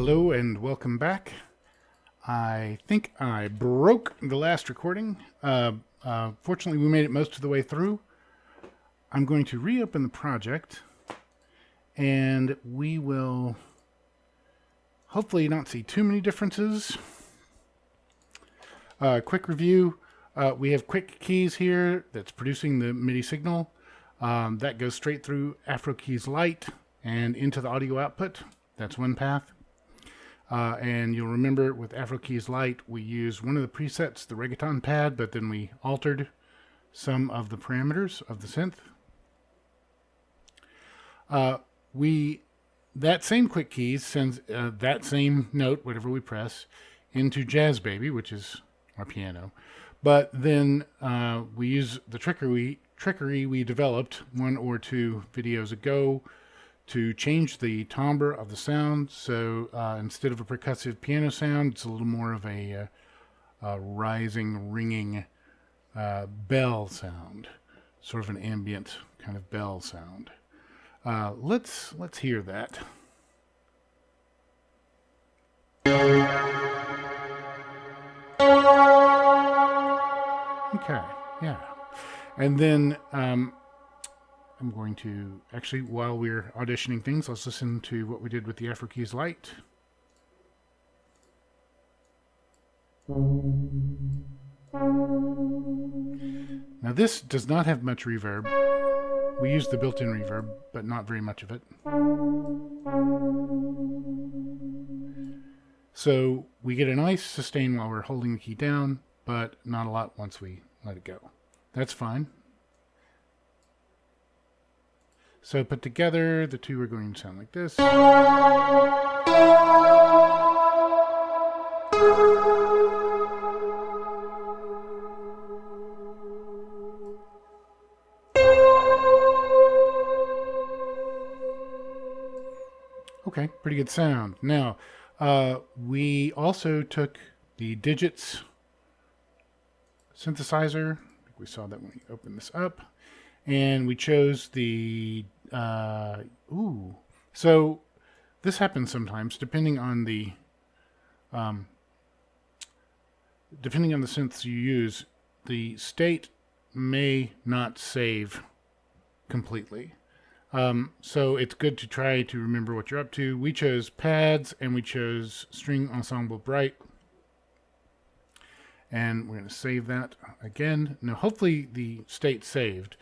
Hello and welcome back. I think I broke the last recording. Fortunately, we made it most of the way through. I'm going to reopen the project and we will hopefully not see too many differences. Quick review. We have quick keys here that's producing the MIDI signal. That goes straight through Afro Keys Lite and into the audio output. That's one path. And you'll remember with Afro Keys Lite, we used one of the presets, the reggaeton pad, but then we altered some of the parameters of the synth. That same quick keys sends that same note, whatever we press, into Jazz Baby, which is our piano. But then we use the trickery we developed 1 or 2 videos ago to change the timbre of the sound. So instead of a percussive piano sound, it's a little more of a rising, ringing bell sound, sort of an ambient kind of bell sound. Let's hear that. Okay, yeah. And then I'm going to, actually, while we're auditioning things, let's listen to what we did with the Afro Keys Lite. Now this does not have much reverb. We used the built-in reverb, but not very much of it. So we get a nice sustain while we're holding the key down, but not a lot once we let it go. That's fine. So put together, the two are going to sound like this. Okay, pretty good sound. Now, we also took the Digits synthesizer. I think we saw that when we opened this up. And we chose the, so this happens sometimes, depending on the synths you use, the state may not save completely. So it's good to try to remember what you're up to. We chose pads and we chose string ensemble bright. And we're going to save that again. Now, hopefully the state's saved.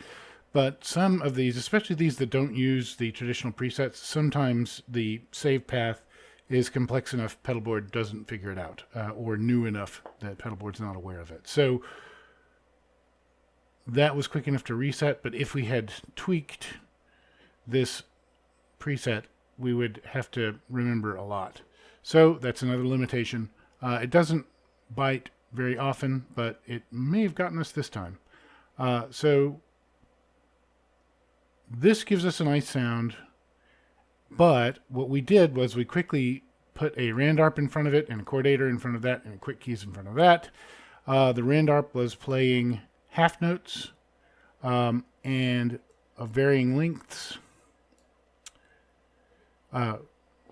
But some of these, especially these that don't use the traditional presets, sometimes the save path is complex enough pedalboard doesn't figure it out, or new enough that pedalboard's not aware of it. So that was quick enough to reset, but if we had tweaked this preset, we would have to remember a lot. So that's another limitation. It doesn't bite very often, but it may have gotten us this time. So this gives us a nice sound, but what we did was we quickly put a Randarp in front of it and a chordator in front of that and quick keys in front of that. The Randarp was playing half notes and of varying lengths,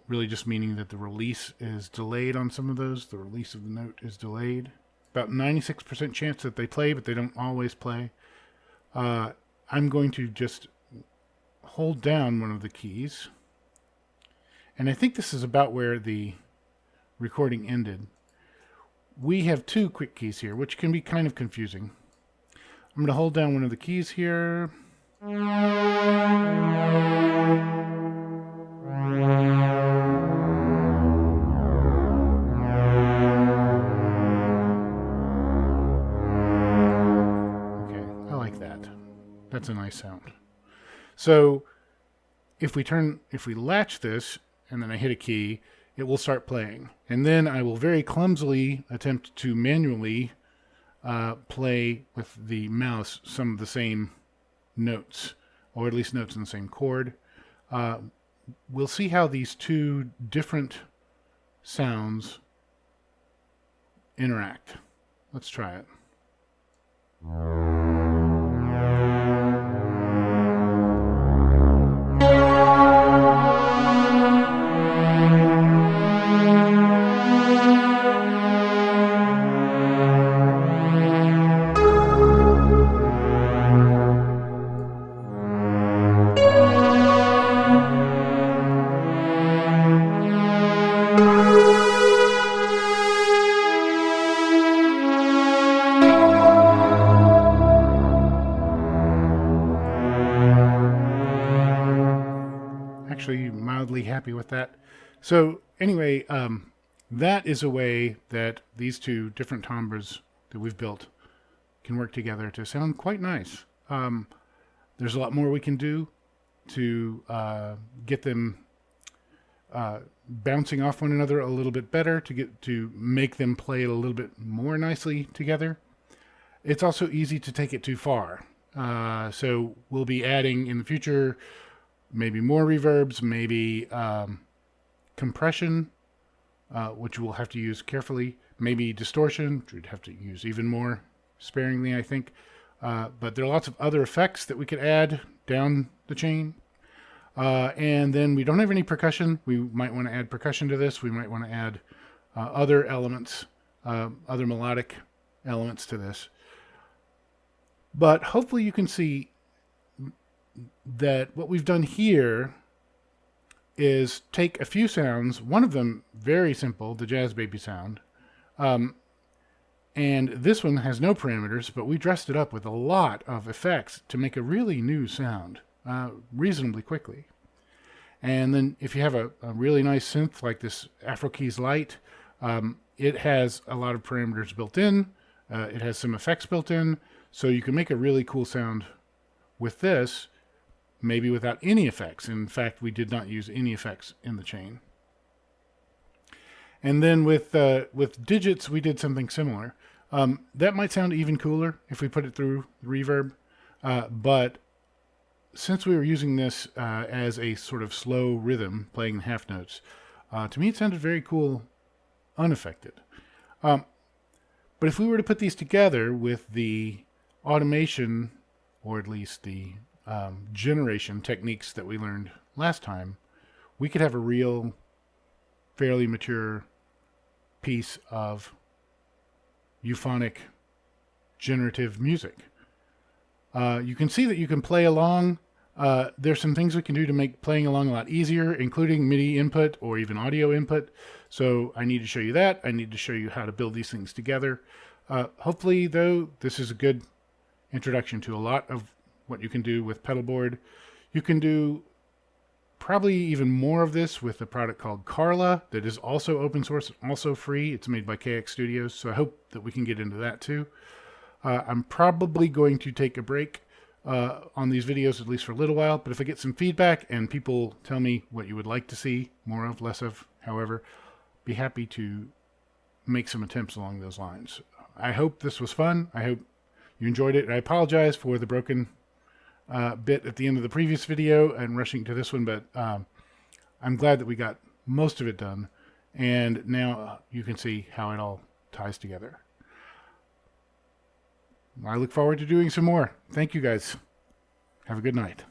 really just meaning that the release is delayed on some of those. The release of the note is delayed. About 96% chance that they play, but they don't always play. I'm going to just hold down one of the keys, and I think this is about where the recording ended. We have 2 quick keys here, which can be kind of confusing. I'm going to hold down one of the keys here. Okay, I like that. That's a nice sound. So if we latch this and then I hit a key, it will start playing. And then I will very clumsily attempt to manually play with the mouse some of the same notes, or at least notes in the same chord. We'll see how these 2 different sounds interact. Let's try it. with that. So anyway, that is a way that these two different timbres that we've built can work together to sound quite nice. There's a lot more we can do to get them bouncing off one another a little bit better, to make them play a little bit more nicely together. It's also easy to take it too far. So we'll be adding in the future maybe more reverbs, maybe compression, which we'll have to use carefully, maybe distortion, which we'd have to use even more sparingly, I think. But there are lots of other effects that we could add down the chain. And then we don't have any percussion. We might want to add percussion to this. We might want to add other elements, other melodic elements to this. But hopefully you can see that what we've done here is take a few sounds, one of them very simple, the Jazz Baby sound, and this one has no parameters, but we dressed it up with a lot of effects to make a really new sound reasonably quickly. And then if you have a really nice synth like this Afro Keys Lite, it has a lot of parameters built in, it has some effects built in, so you can make a really cool sound with this, maybe without any effects. In fact, we did not use any effects in the chain. And then with digits, we did something similar. That might sound even cooler if we put it through reverb, but since we were using this as a sort of slow rhythm, playing the half notes, to me it sounded very cool unaffected. But if we were to put these together with the automation, or at least the generation techniques that we learned last time, we could have a real, fairly mature piece of euphonic generative music. You can see that you can play along. There's some things we can do to make playing along a lot easier, including MIDI input or even audio input. So I need to show you that. I need to show you how to build these things together. Hopefully, though, this is a good introduction to a lot of what you can do with pedalboard. You can do probably even more of this with a product called Carla that is also open source, also free. It's made by KX Studios, so I hope that we can get into that too. I'm probably going to take a break on these videos, at least for a little while, but if I get some feedback and people tell me what you would like to see more of, less of, however, be happy to make some attempts along those lines. I hope this was fun. I hope you enjoyed it. I apologize for the broken bit at the end of the previous video and rushing to this one, but I'm glad that we got most of it done, and now you can see how it all ties together. I look forward to doing some more. Thank you guys. Have a good night.